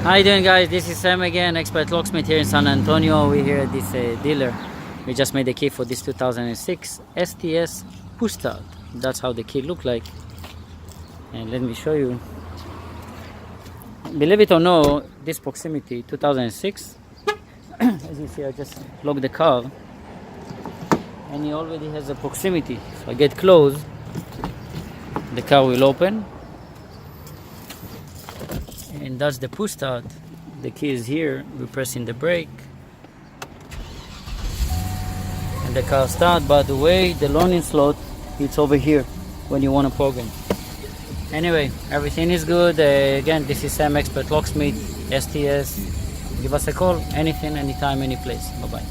How you doing, guys? This is Sam again, Expert Locksmith here in San Antonio. We're here at this dealer. We just made the key for this 2006 STS push start. That's how the key look like. And let me show you. Believe it or no, this proximity 2006. As you see, I just locked the car, and he already has a proximity. If I get close, the car will open. And that's the push start. The key is here. We're pressing the brake and the car starts. By the way, the learning slot, it's over here when you want to program. Anyway, everything is good. Again, this is Sam, Expert Locksmith, STS. Give us a call, anything, anytime, any place. Bye bye.